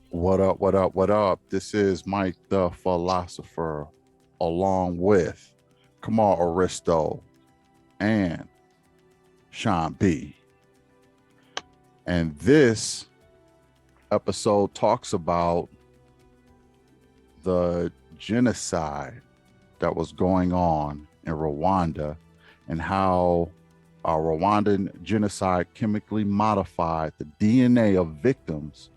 What up, what up, what up? This is Mike the Philosopher, along with Kamal Aristo and Sean B. And this episode talks about the genocide that was going on in Rwanda and how Rwandan genocide chemically modified the DNA of victims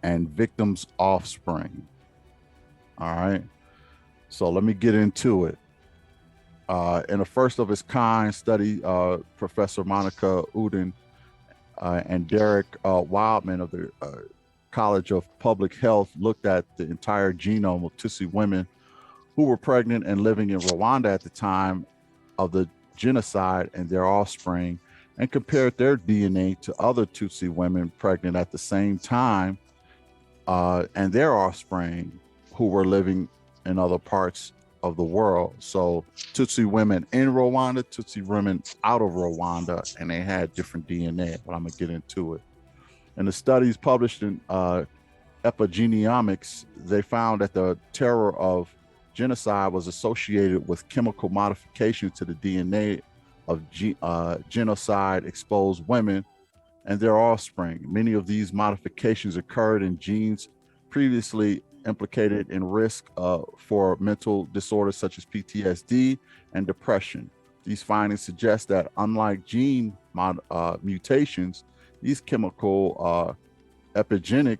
and victims' offspring. All right. So let me get into it. In a first of its kind study, Professor Monica Uden and Derek Wildman of the College of Public Health looked at the entire genome of Tutsi women who were pregnant and living in Rwanda at the time of the genocide and their offspring, and compared their DNA to other Tutsi women pregnant at the same time and their offspring who were living in other parts of the world. So Tutsi women in Rwanda, Tutsi women out of Rwanda, and they had different DNA, but I'm gonna get into it. In the studies published in Epigenomics, they found that the terror of genocide was associated with chemical modifications to the DNA of genocide exposed women and their offspring. Many of these modifications occurred in genes previously implicated in risk for mental disorders such as PTSD and depression. These findings suggest that unlike gene mutations, these chemical epigenetic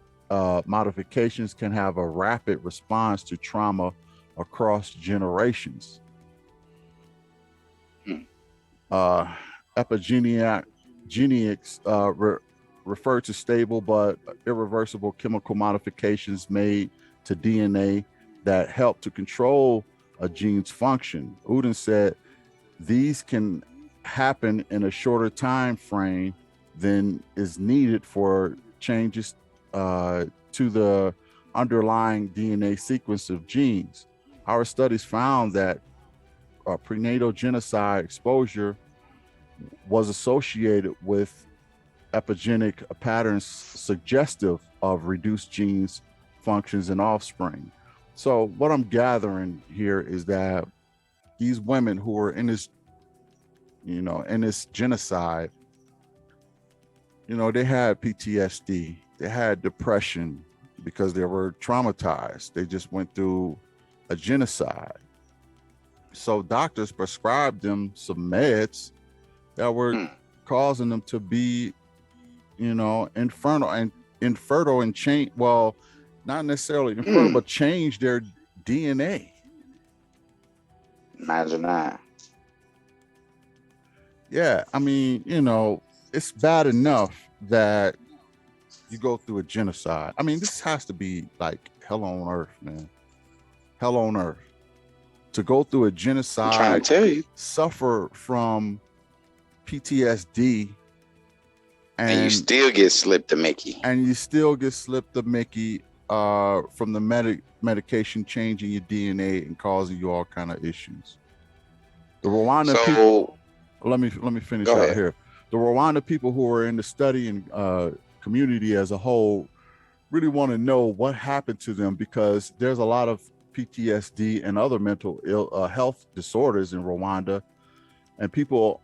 modifications can have a rapid response to trauma across generations. Epigenetics refer to stable but irreversible chemical modifications made to DNA that help to control a gene's function. Uden said these can happen in a shorter time frame than is needed for changes to the underlying DNA sequence of genes. Our studies found that prenatal genocide exposure was associated with epigenetic patterns suggestive of reduced genes, functions, and offspring. So what I'm gathering here is that these women who were in this, in this genocide, they had PTSD, they had depression because they were traumatized. They just went through a genocide. So doctors prescribed them some meds that were causing them to be, infertile and change. Well, not necessarily infertile, but change their DNA. Imagine that. Yeah, I mean, it's bad enough that you go through a genocide. I mean, this has to be like hell on earth, man. Hell on earth. To go through a genocide, I'm trying to tell you, suffer from PTSD, and you still get slipped the Mickey. And you still get slipped the Mickey from the medication changing your DNA and causing you all kind of issues. The Rwanda people. Let me finish out here. The Rwanda people who are in the study and community as a whole really want to know what happened to them, because there's a lot of PTSD and other mental health disorders in Rwanda, and people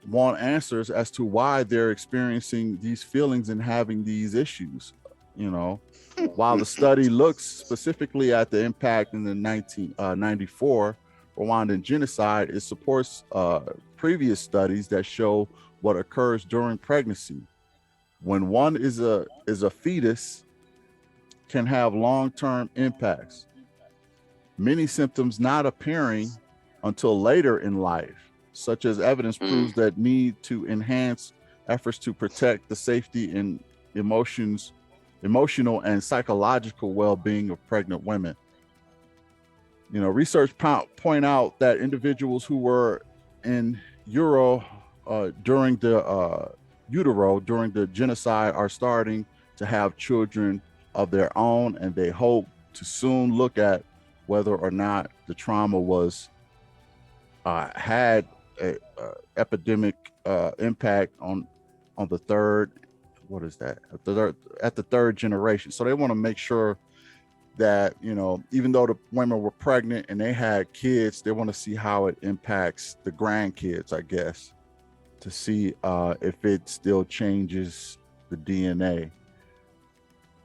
want answers as to why they're experiencing these feelings and having these issues. While the study looks specifically at the impact in the 1994 Rwandan genocide, it supports previous studies that show what occurs during pregnancy. When one is a fetus, can have long-term impacts. Many symptoms not appearing until later in life, such as evidence proves that need to enhance efforts to protect the safety and emotional and psychological well-being of pregnant women. Research point out that individuals who were in utero during the genocide are starting to have children of their own, and they hope to soon look at whether or not the trauma was had a epidemic impact on the third what is that? At the third generation. So they want to make sure that, you know, even though the women were pregnant and they had kids, they want to see how it impacts the grandkids, I guess, to see if it still changes the DNA.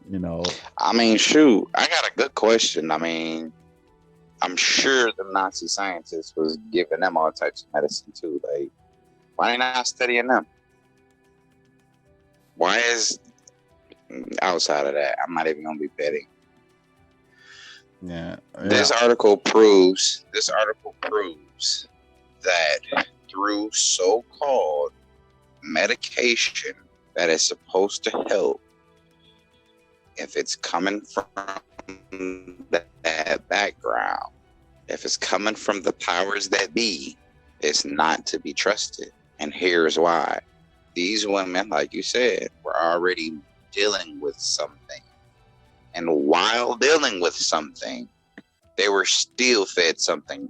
You know, I mean, shoot, I got a good question. I mean, I'm sure the Nazi scientists was giving them all types of medicine too. Like, why ain't I studying them? Why is, outside of that, I'm not even gonna be betting. Yeah. This article proves that through so-called medication that is supposed to help, if it's coming from that background, if it's coming from the powers that be, it's not to be trusted. And here's why. These women, like you said, were already dealing with something. And while dealing with something, they were still fed something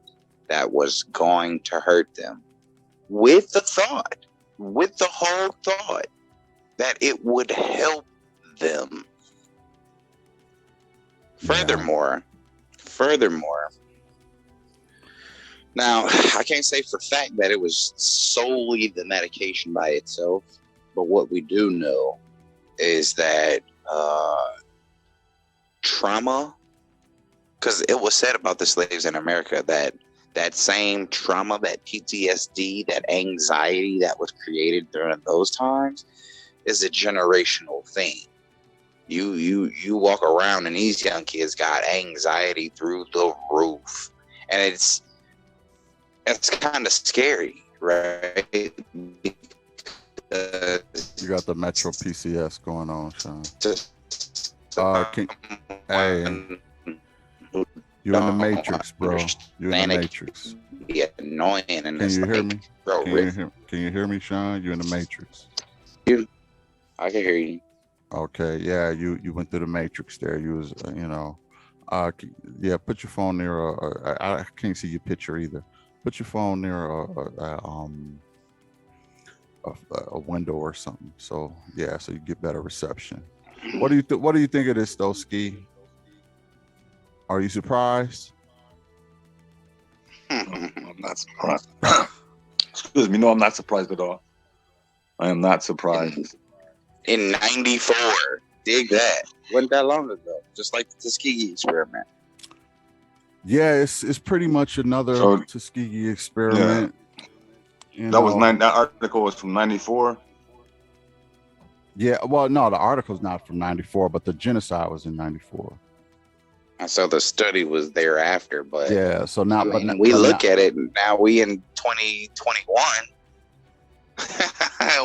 that was going to hurt them. With the whole thought that it would help them. Furthermore, now I can't say for fact that it was solely the medication by itself, but what we do know is that trauma, because it was said about the slaves in America that same trauma, that PTSD, that anxiety that was created during those times is a generational thing. You walk around and these young kids got anxiety through the roof, and it's kind of scary, right? You got the Metro PCS going on, Sean. Hey, you in the Matrix, bro. You in the Matrix. Be annoying, and can you hear me? Bro, can you hear me, Sean? You in the Matrix? I can hear you. Okay, yeah, you went through the Matrix there. You was, yeah. Put your phone near. I can't see your picture either. Put your phone near a window or something. So yeah, so you get better reception. What do you think of this though, Ski? Are you surprised? I'm not surprised. Excuse me. No, I'm not surprised at all. I am not surprised. In 94, dig that. Wasn't that long ago? Just like the Tuskegee experiment. Yeah, it's pretty much another Tuskegee experiment. Yeah. That article was from 94. Yeah, well, no, the article's not from 94, but the genocide was in 94. And so the study was thereafter, but yeah, so now we look at it now. We in 2021.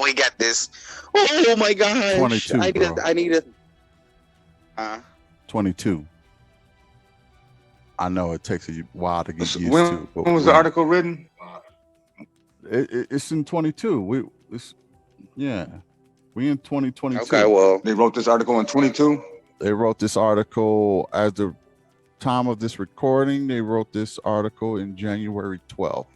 We got this. Oh my gosh! 22. I need a. 22. I know it takes a while to get used to. But when was the article written? It's in 22. We in 2022. Okay, well, they wrote this article in 22. They wrote this article at the time of this recording. They wrote this article in January 12th.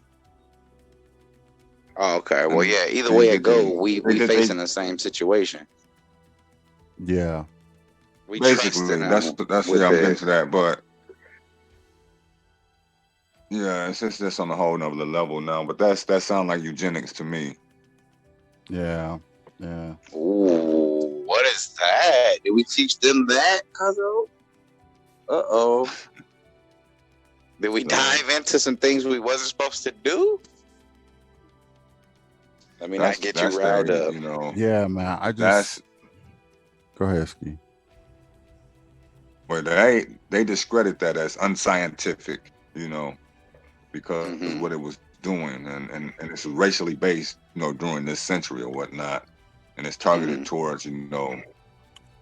Oh, okay. Well, yeah. Either way it goes, we facing the same situation. Yeah. We basically that's I'm getting to that, but yeah, it's just on a whole nother level now. But that sounds like eugenics to me. Yeah. Yeah. Ooh, what is that? Did we teach them that, Cuzzo? Uh-oh. Did we dive into some things we wasn't supposed to do? Let me not get you riled up. You know. Yeah, man. Go ahead, Ski. But they discredit that as unscientific, you know, because of what it was doing, and it's racially based, you know, during this century or whatnot, and it's targeted towards, you know,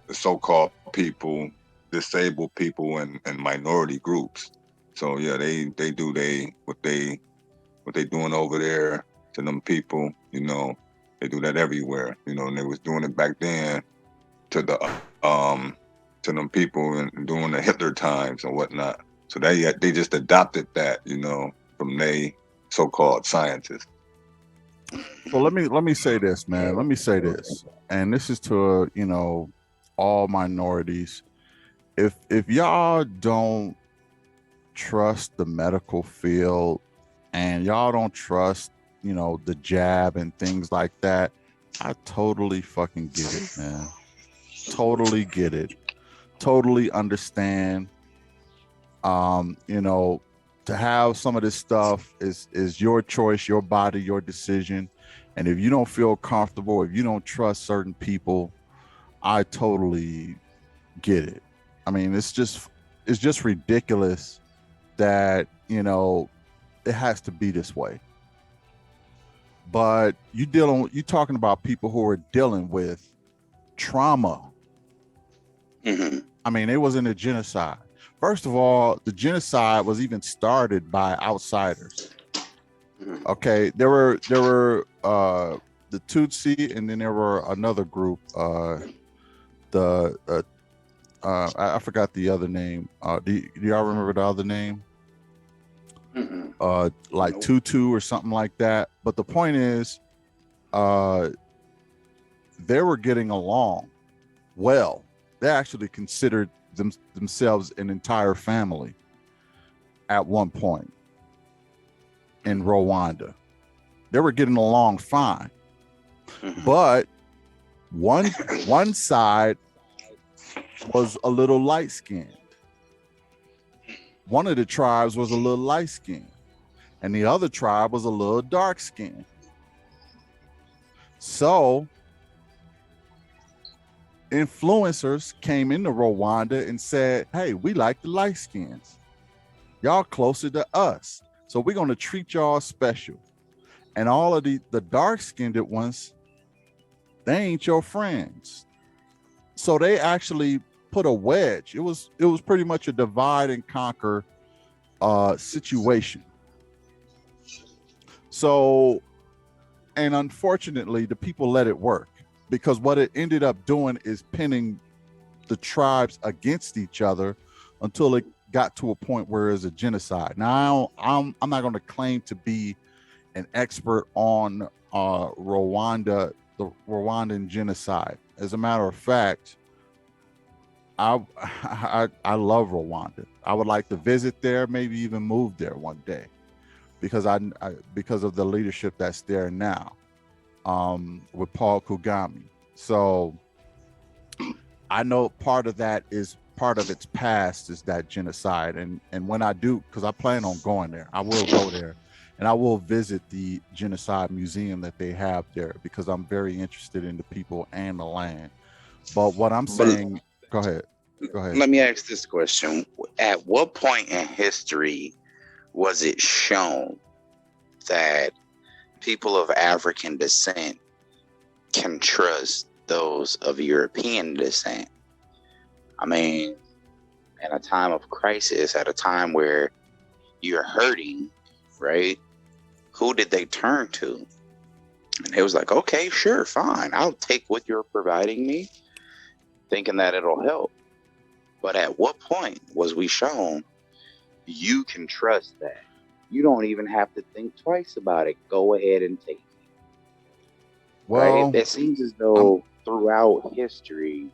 the so-called people, disabled people, and minority groups. So yeah, they do what they doing over there to them people, you know, they do that everywhere, you know, and they was doing it back then to them people and during the Hitler times and whatnot. So they just adopted that, you know, from they so-called scientists. So let me say this, man. Let me say this, and this is to all minorities. If y'all don't trust the medical field, and y'all don't trust the jab and things like that, I totally fucking get it, man. Totally get it. Totally understand. To have some of this stuff is your choice, your body, your decision. And if you don't feel comfortable, if you don't trust certain people, I totally get it. I mean, it's just ridiculous that, it has to be this way. But you talking about people who are dealing with trauma. Mm-hmm. I mean, it wasn't a genocide. First of all, the genocide was even started by outsiders. Okay, there were the Tutsi, and then there were another group. I forgot the other name. Do y'all remember the other name? Like Tutu or something like that. But the point is, they were getting along well. They actually considered themselves an entire family at one point in Rwanda. They were getting along fine. But one side was a little light-skinned. One of the tribes was a little light-skinned, and the other tribe was a little dark-skinned. So influencers came into Rwanda and said, hey, we like the light skins. Y'all closer to us. So we're going to treat y'all special. And all of the dark skinned ones, they ain't your friends. So they actually put a wedge. It was pretty much a divide and conquer situation. So, and unfortunately, the people let it work. Because what it ended up doing is pinning the tribes against each other until it got to a point where it's a genocide. Now, I'm not going to claim to be an expert on Rwanda, the Rwandan genocide. As a matter of fact, I love Rwanda. I would like to visit there, maybe even move there one day, because because of the leadership that's there now. With Paul Kagame. So I know part of its past is that genocide. And when I do, because I plan on going there, I will go there and I will visit the genocide museum that they have there, because I'm very interested in the people and the land. But what I'm saying, go ahead. Let me ask this question. At what point in history was it shown that people of African descent can trust those of European descent? I mean, in a time of crisis, at a time where you're hurting, right? Who did they turn to? And it was like, okay, sure, fine. I'll take what you're providing me, thinking that it'll help. But at what point was we shown you can trust that? You don't even have to think twice about it. Go ahead and take it. Well, right? It seems as though throughout history,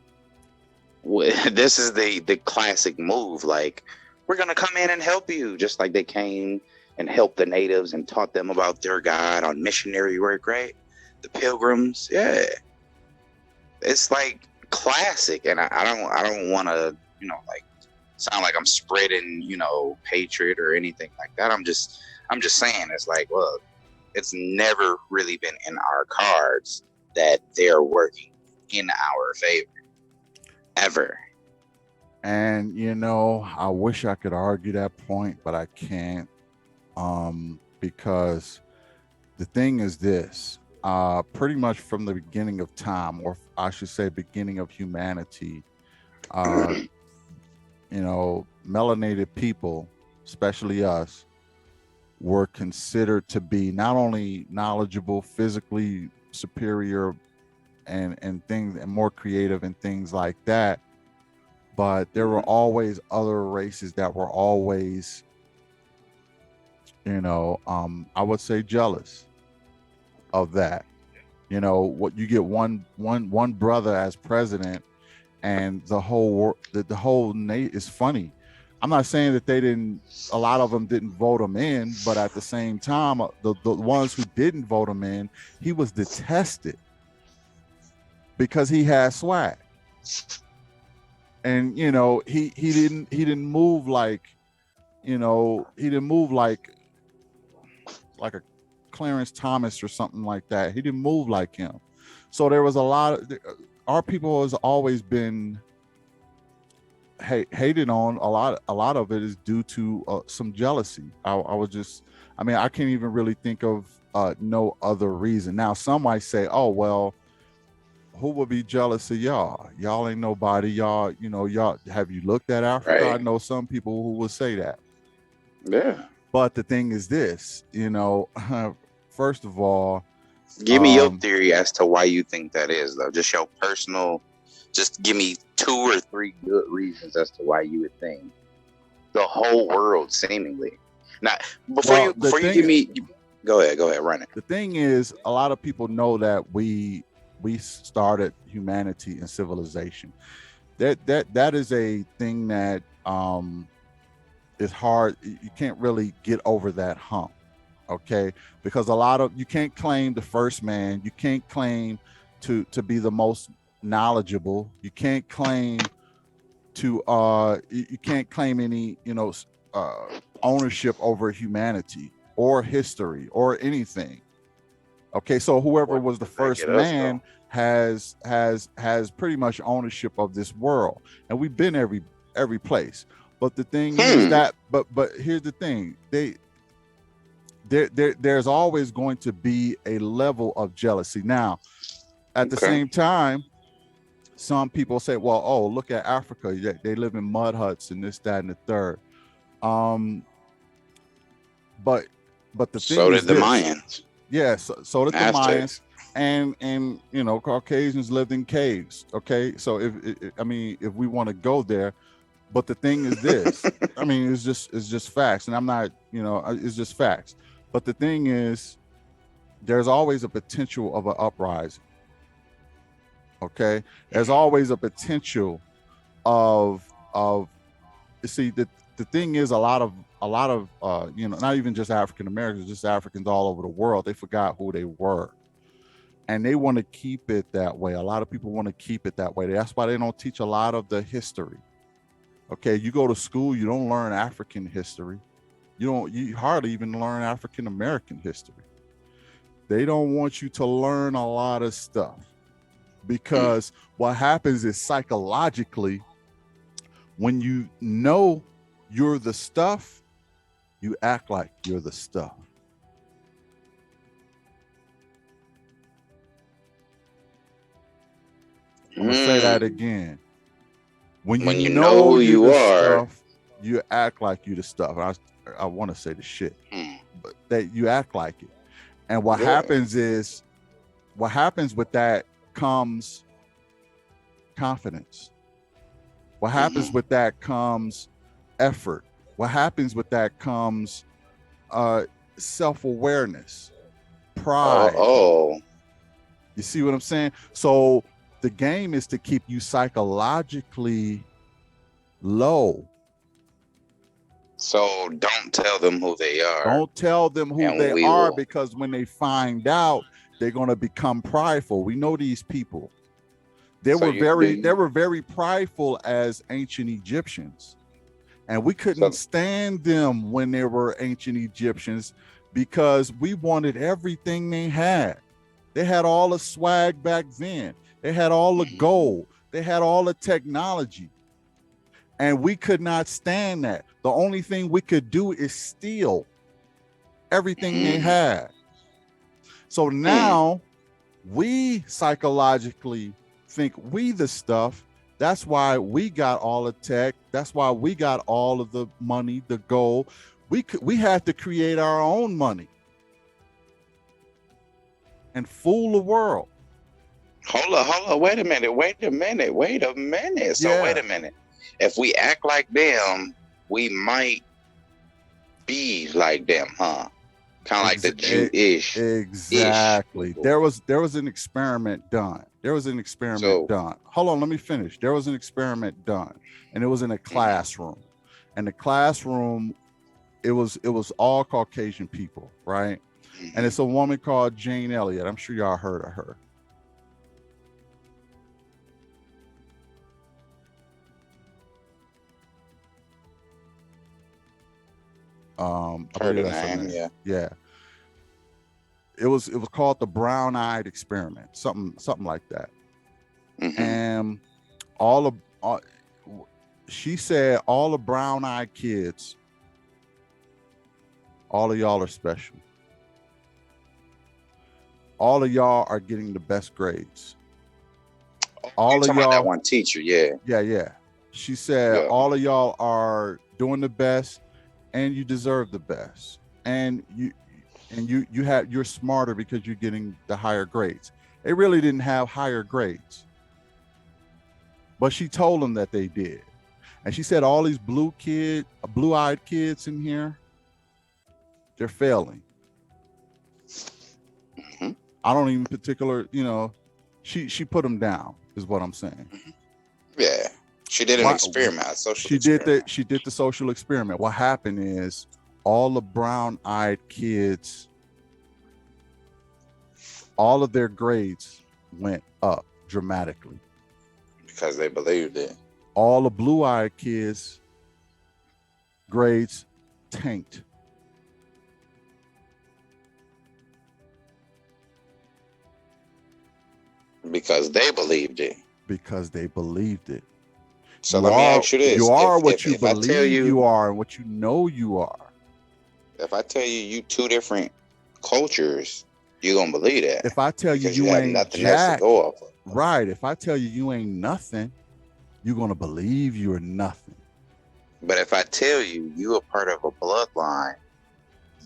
this is the classic move. Like, we're going to come in and help you. Just like they came and helped the natives and taught them about their God on missionary work, right? The pilgrims. Yeah. It's like classic. And I don't want to, like, sound like I'm spreading, hatred or anything like that. I'm just saying, it's like, look, it's never really been in our cards that they're working in our favor, ever. And I wish I could argue that point, but I can't, because the thing is this: pretty much from the beginning of time, or I should say, beginning of humanity, melanated people, especially us, were considered to be not only knowledgeable, physically superior, and things, and more creative and things like that, but there were always other races that were always, I would say, jealous. of that. You know, what you get one brother as president, and the whole is funny. I'm not saying that a lot of them didn't vote him in, but at the same time, the ones who didn't vote him in, he was detested because he had swag. And, you know, he didn't move like, you know, he didn't move like a Clarence Thomas or something like that. He didn't move like him. So there was a lot of, our people has always been hated on. A lot of it is due to some jealousy. I can't even really think of no other reason. Now, some might say, oh, well, who would be jealous of y'all? Y'all ain't nobody. Y'all, you know, y'all, have you looked at Africa? Right. I know some people who would say that. Yeah. But the thing is this, you know, first of all, give me your theory as to why you think that is, though. Just your personal, just give me 2 or 3 good reasons as to why you would think the whole world, seemingly. Now, before you give me, go ahead, run it. The thing is, a lot of people know that we started humanity and civilization. That is a thing that is hard. You can't really get over that hump, okay? Because you can't claim the first man. You can't claim to be the most knowledgeable. You can't claim you can't claim any, you know, ownership over humanity or history or anything. Okay, so whoever was the first man has pretty much ownership of this world, and we've been every place. But the thing is that, but here's the thing: there's always going to be a level of jealousy. Now, at the same time, some people say, "Well, oh, look at Africa; they live in mud huts and this, that, and the third." But the thing so did the Mayans. Yes, so did the Mayans, and you know, Caucasians lived in caves. Okay, so if we want to go there, but the thing is this, I mean, it's just facts, and I'm not, you know, it's just facts. But the thing is, there's always a potential of an uprising. Okay, there's always a potential of you see, the thing is, a lot of you know, not even just African Americans, just Africans all over the world, they forgot who they were, and they want to keep it that way. A lot of people want to keep it that way. That's why they don't teach a lot of the history. Okay, you go to school, you don't learn African history. You hardly even learn African American history. They don't want you to learn a lot of stuff, because what happens is, psychologically, when you know you're the stuff, you act like you're the stuff. I'm gonna say that again. When you know who you are, stuff, you act like you the stuff. I want to say the shit, but that you act like it. And what happens is, what happens with that comes confidence. What happens with that comes effort. What happens with that comes self-awareness, pride. You see what I'm saying? So the game is to keep you psychologically low. So don't tell them who they are. Don't tell them who they are, because when they find out, they're going to become prideful. We know these people. They were very prideful as ancient Egyptians. And we couldn't stand them when they were ancient Egyptians, because we wanted everything they had. They had all the swag back then. They had all the gold. They had all the technology. And we could not stand that. The only thing we could do is steal everything they had. So now we psychologically think we the stuff. That's why we got all the tech. That's why we got all of the money, the gold. We had to create our own money and fool the world. Hold on. Wait a minute. So wait a minute. If we act like them, we might be like them, huh? Kind of like the Jewish. Exactly. There was an experiment done. Hold on, let me finish. There was an experiment done, and it was in a classroom. And the classroom, it was all Caucasian people, right? And it's a woman called Jane Elliott. I'm sure y'all heard of her. I believe that's her name. Yeah. It was called the brown-eyed experiment, something like that. And she said all the brown-eyed kids, all of y'all are special. All of y'all are getting the best grades. All of y'all, that one teacher, yeah. She said all of y'all are doing the best, and you deserve the best, and you're smarter because you're getting the higher grades. They really didn't have higher grades, but she told them that they did. And she said all these blue-eyed kids in here, they're failing. I don't even particular, she put them down, is what I'm saying. Yeah, she did an experiment, a social experiment. She did the social experiment. What happened is all the brown-eyed kids, all of their grades went up dramatically. Because they believed it. All the blue-eyed kids' grades tanked. Because they believed it. So let me ask you this. You are what you believe you are and what you know you are. If I tell you two different cultures, you're going to believe that. If I tell you ain't nothing else to go off of. Right. If I tell you ain't nothing, you're going to believe you're nothing. But if I tell you are part of a bloodline,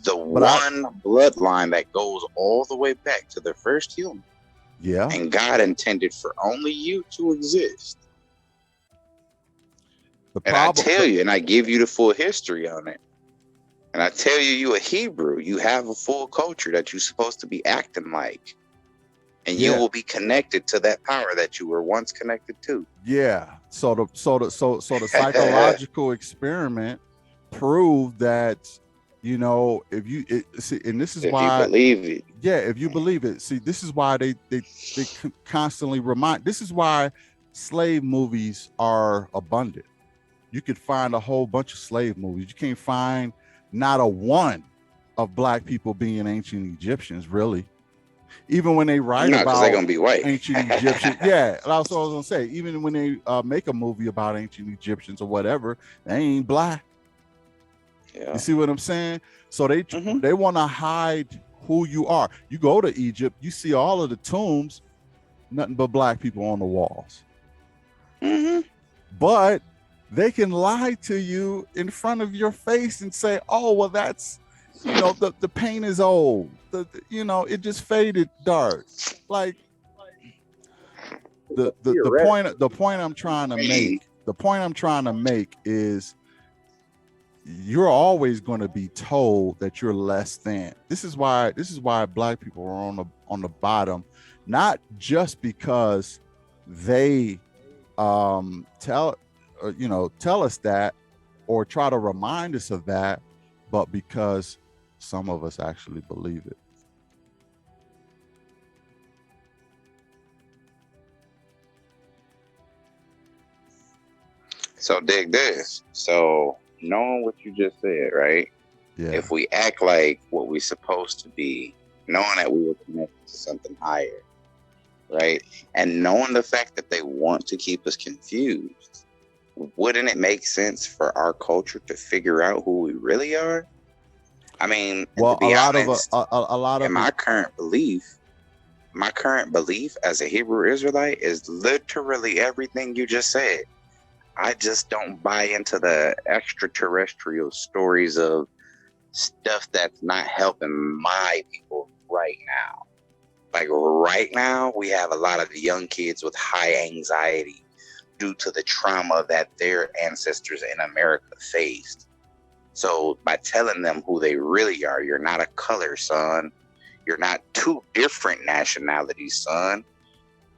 bloodline that goes all the way back to the first human. Yeah. And God intended for only you to exist. I tell you, and I give you the full history on it. And I tell you a Hebrew, you have a full culture that you're supposed to be acting like. And you will be connected to that power that you were once connected to. Yeah. So the psychological experiment proved that, if you believe it. Yeah, if you believe it. See, this is why they constantly remind. This is why slave movies are abundant. You could find a whole bunch of slave movies. You can't find not a one of black people being ancient Egyptians, really. Even when they write about they're gonna be white. Ancient Egyptians, yeah, that's what I was gonna say. Even when they make a movie about ancient Egyptians or whatever, they ain't black. Yeah. You see what I'm saying? So they want to hide who you are. You go to Egypt, you see all of the tombs, nothing but black people on the walls. But they can lie to you in front of your face and say, "Oh, well, that's." The paint is old. It just faded dark. Like the point I'm trying to make is you're always going to be told that you're less than. This is why black people are on the bottom, not just because they tell us that or try to remind us of that, but because some of us actually believe it. So dig this. So knowing what you just said, right? Yeah. If we act like what we're supposed to be, knowing that we were connected to something higher, right? And knowing the fact that they want to keep us confused, wouldn't it make sense for our culture to figure out who we really are? I mean, well, to be honest, my current belief as a Hebrew Israelite is literally everything you just said. I just don't buy into the extraterrestrial stories of stuff that's not helping my people right now. Like right now, we have a lot of young kids with high anxiety due to the trauma that their ancestors in America faced. So by telling them who they really are, you're not a color, son. You're not two different nationalities, son.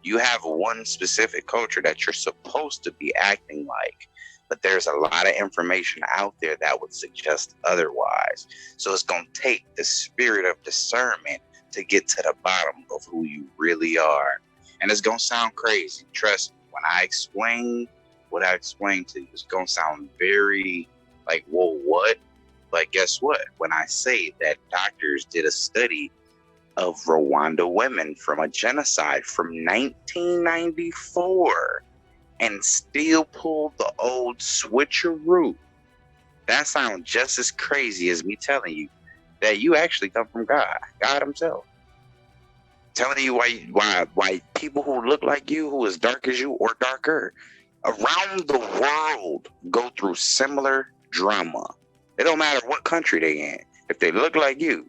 You have one specific culture that you're supposed to be acting like. But there's a lot of information out there that would suggest otherwise. So it's going to take the spirit of discernment to get to the bottom of who you really are. And it's going to sound crazy. Trust me, when I explain what I explained to you, it's going to sound very like, whoa, what? But guess what? When I say that doctors did a study of Rwanda women from a genocide from 1994 and still pulled the old switcheroo, that sounds just as crazy as me telling you that you actually come from God himself. Telling you why people who look like you, who is dark as you or darker, around the world go through similar drama. It don't matter what country they in. If they look like you,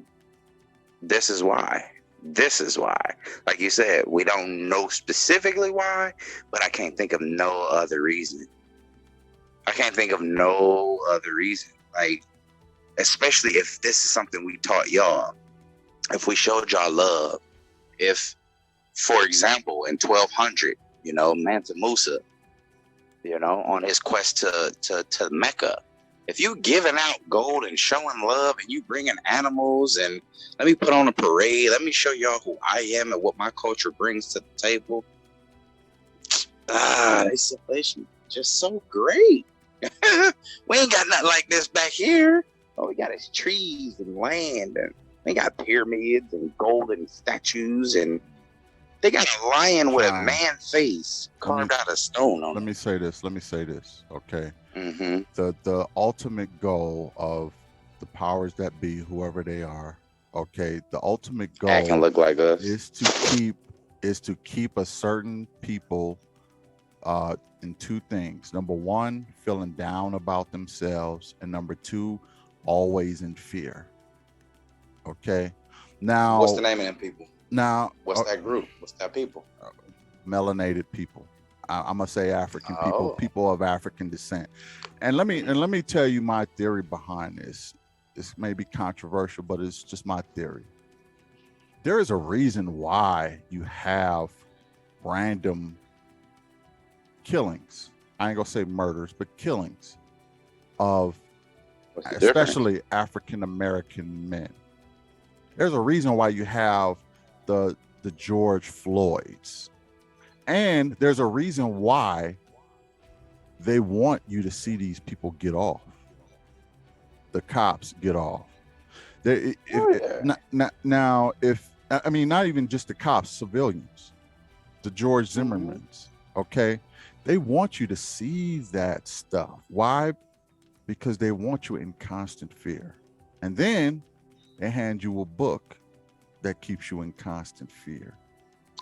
this is why. This is why. Like you said, we don't know specifically why, but I can't think of no other reason. Like, especially if this is something we taught y'all. If we showed y'all love. If, for example, in 1200, Mansa Musa, on his quest to Mecca, if you giving out gold and showing love and you bringing animals and let me put on a parade, let me show y'all who I am and what my culture brings to the table. It's just so great. We ain't got nothing like this back here. All we got is trees and land, and we got pyramids and golden statues, and they got a lion with a man face carved out of stone on it. Let me say this, okay? Mm-hmm. The ultimate goal of the powers that be, whoever they are, okay, the ultimate goal can look like us. is to keep a certain people in two things. Number one, feeling down about themselves, and number two, always in fear. Okay, now what's the name of them people? Now what's that group? What's that people? Melanated people. I'm gonna say African people of African descent. And let me tell you my theory behind this. This may be controversial, but it's just my theory. There is a reason why you have random killings. I ain't gonna say murders, but killings of especially African American men. There's a reason why you have the George Floyds. And there's a reason why they want you to see these people get off. The cops get off. Now, not even just the cops, civilians, the George Zimmermans, okay? They want you to see that stuff. Why? Because they want you in constant fear. And then they hand you a book that keeps you in constant fear.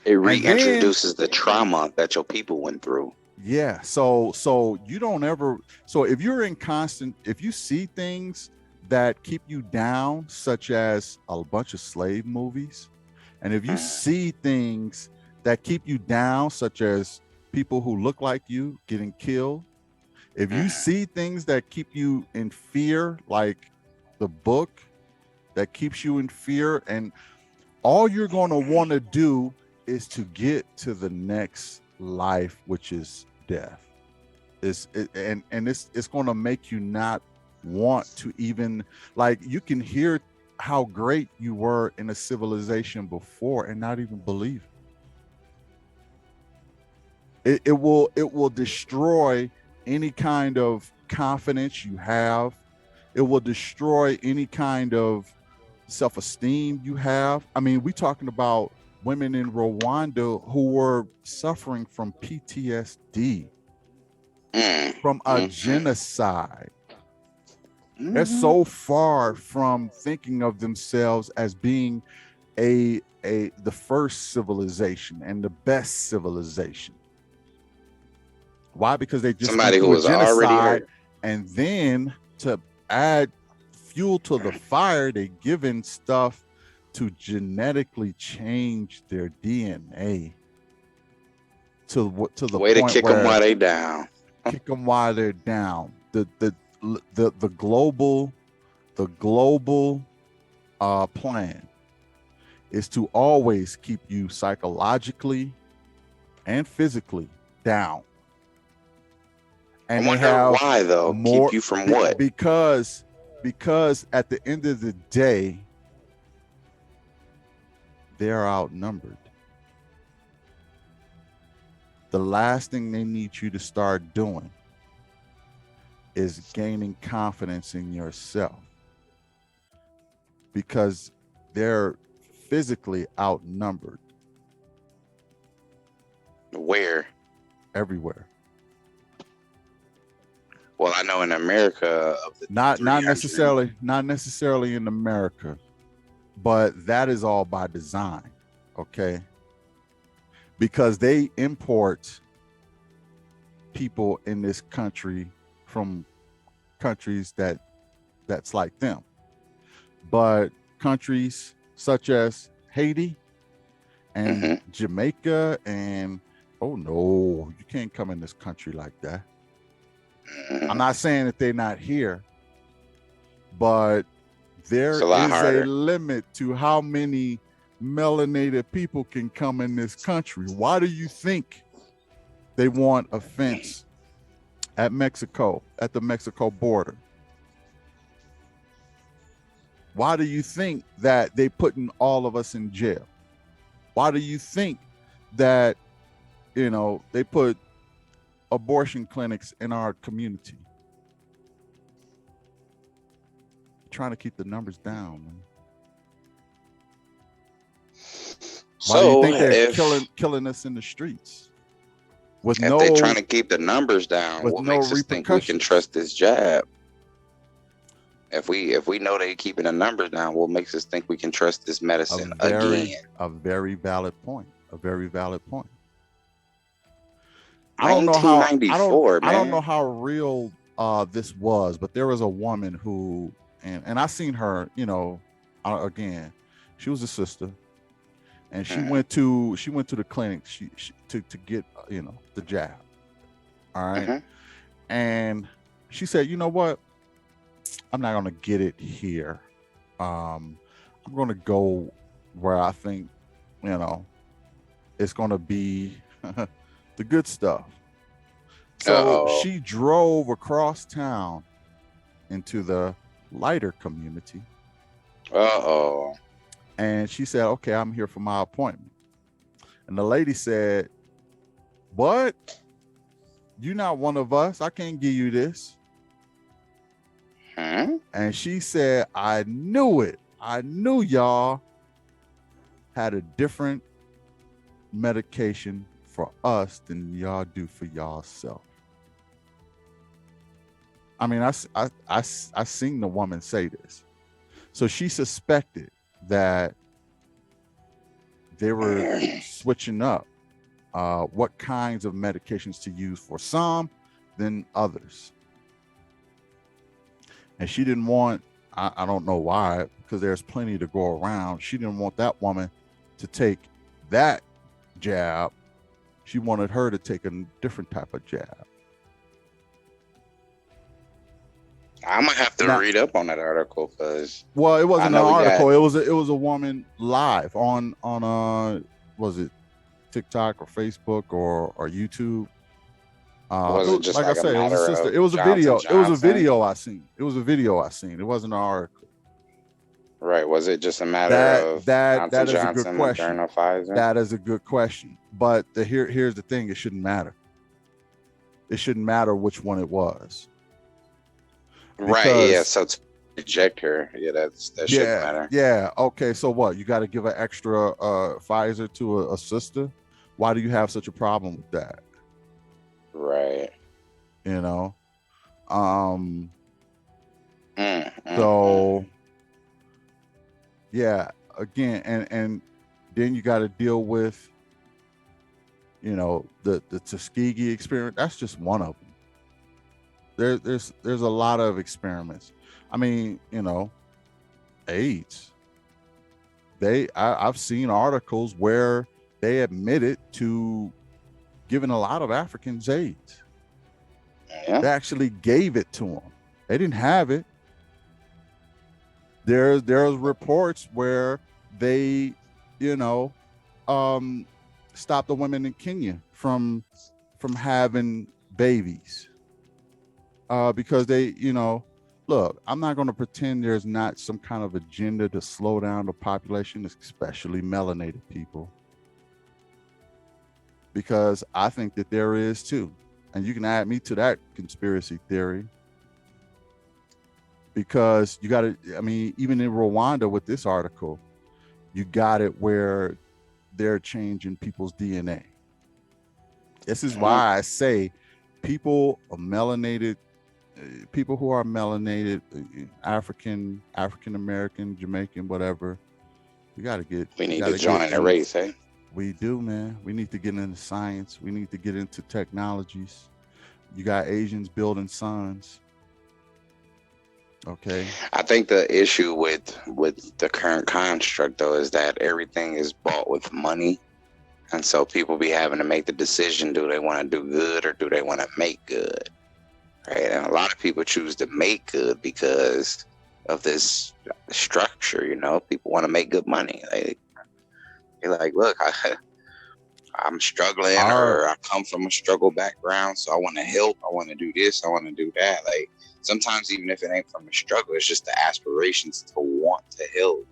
It reintroduces the trauma that your people went through. Yeah. So you don't ever. So if you see things that keep you down, such as a bunch of slave movies, and if you see things that keep you down, such as people who look like you getting killed, if you see things that keep you in fear, like the book that keeps you in fear, and all you're going to want to do is to get to the next life, which is death. It's going to make you not want to even, like, you can hear how great you were in a civilization before and not even believe it. It will destroy any kind of confidence you have. It will destroy any kind of self-esteem you have. I mean, we're talking about women in Rwanda who were suffering from PTSD from a genocide. They're so far from thinking of themselves as being the first civilization and the best civilization. Why? Because they just somebody who was already hurt. And then to add fuel to the fire, they given stuff to genetically change their DNA to the way point to kick them while they down. Kick them while they're down. the global plan is to always keep you psychologically and physically down. And I wonder why though. Keep you from what? Because at the end of the day, they're outnumbered. The last thing they need you to start doing is gaining confidence in yourself, because they're physically outnumbered. Where? Everywhere. Well, I know in America, not necessarily in America, but that is all by design, okay? Because they import people in this country from countries that's like them. But countries such as Haiti and Jamaica and, oh no, you can't come in this country like that. I'm not saying that they're not here, but there is a limit to how many melanated people can come in this country. Why do you think they want a fence at Mexico, at the Mexico border? Why do you think that they putting all of us in jail? Why do you think that, they put abortion clinics in our community? Trying to keep the numbers down, man. Why do you think they're killing us in the streets? If they're trying to keep the numbers down, what makes us think we can trust this jab? If we know they're keeping the numbers down, what makes us think we can trust this medicine again? A very valid point. A very valid point. 1994, I don't know how real this was, but there was a woman who, and I seen her, again, she was a sister, and she went to the clinic to get the jab. All right. And she said, you know what? I'm not gonna get it here. I'm gonna go where I think, it's gonna be the good stuff. So she drove across town into the lighter community. And she said, okay, I'm here for my appointment. And the lady said, what? You're not one of us. I can't give you this. And she said, I knew it. I knew y'all had a different medication for us than y'all do for y'allself. I mean, I seen the woman say this. So she suspected that they were switching up what kinds of medications to use for some than others. And she didn't want, I don't know why, because there's plenty to go around. She didn't want that woman to take that jab. She wanted her to take a different type of jab. I'm gonna have to read up on that article, because it wasn't an article. It was a woman live on was it TikTok or Facebook or YouTube? Was it just like I said, it was a sister. It was a video. It was a video I seen. It wasn't an article. Right. Was it just a matter of that is Johnson, a good question. That is a good question. But here's the thing: it shouldn't matter. It shouldn't matter which one it was. Right. Yeah. So to reject her, that shouldn't matter. Yeah. Okay. So what? You got to give an extra Pfizer to a sister? Why do you have such a problem with that? Right. So yeah, again, and then you got to deal with the Tuskegee experiment. That's just one of them. There's a lot of experiments. I mean, AIDS. I've seen articles where they admitted to giving a lot of Africans AIDS. Yeah. They actually gave it to them. They didn't have it. There's reports where they, you know, stopped the women in Kenya from having babies because they, you know, look, I'm not going to pretend there's not some kind of agenda to slow down the population, especially melanated people, because I think that there is too. And you can add me to that conspiracy theory, because you got to, I mean, even in Rwanda with this article, you got it where they're changing people's DNA. This is why I say people are melanated, people who are melanated, African American, Jamaican, whatever, we got to get. We need to join the race, eh? We do, man. We need to get into science. We need to get into technologies. You got Asians building suns. Okay. I think the issue with the current construct, though, is that everything is bought with money. And so people be having to make the decision, do they want to do good or do they want to make good? Right. And a lot of people choose to make good because of this structure. You know, people want to make good money. They're like, look, I'm struggling, or I come from a struggle background, so I want to help. I want to do this. I want to do that. Like, sometimes even if it ain't from a struggle, it's just the aspirations to want to help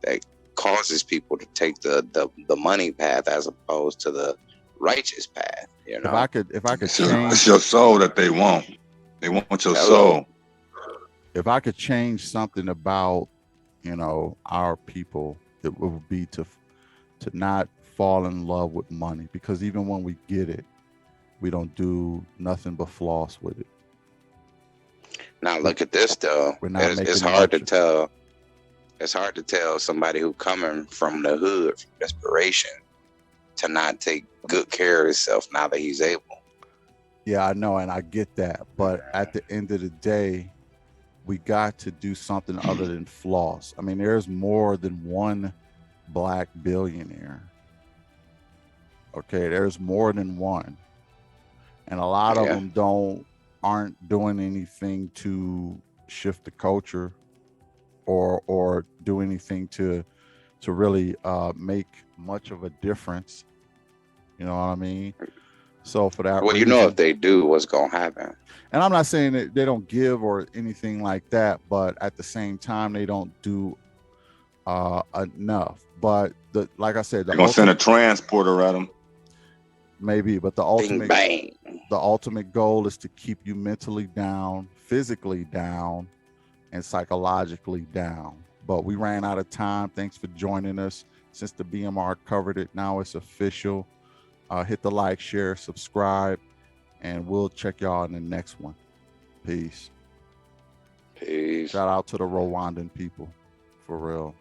that causes people to take the money path as opposed to the righteous path. You know, if I could change, it's your soul that they want. They want your soul. If I could change something about, you know, our people, it would be to not fall in love with money, because even when we get it, we don't do nothing but floss with it. Now look at this though. It's hard to tell. It's hard to tell somebody who coming from the hood, from desperation, to not take good care of himself now that he's able. Yeah, I know, and I get that. But at the end of the day, we got to do something other than floss. I mean, there's more than one black billionaire. Okay, there's more than one. And a lot of them aren't doing anything to shift the culture or do anything to really make much of a difference. You know what I mean? So for that reason, you know, if they do, what's gonna happen? And I'm not saying that they don't give or anything like that, but at the same time, they don't do enough. But like I said, they're gonna send a transporter at them. Maybe, but the ultimate goal is to keep you mentally down, physically down, and psychologically down. But we ran out of time. Thanks for joining us. Since the BMR covered it, now it's official. Hit the like, share, subscribe, and we'll check y'all in the next one. Peace. Peace. Shout out to the Rwandan people, for real.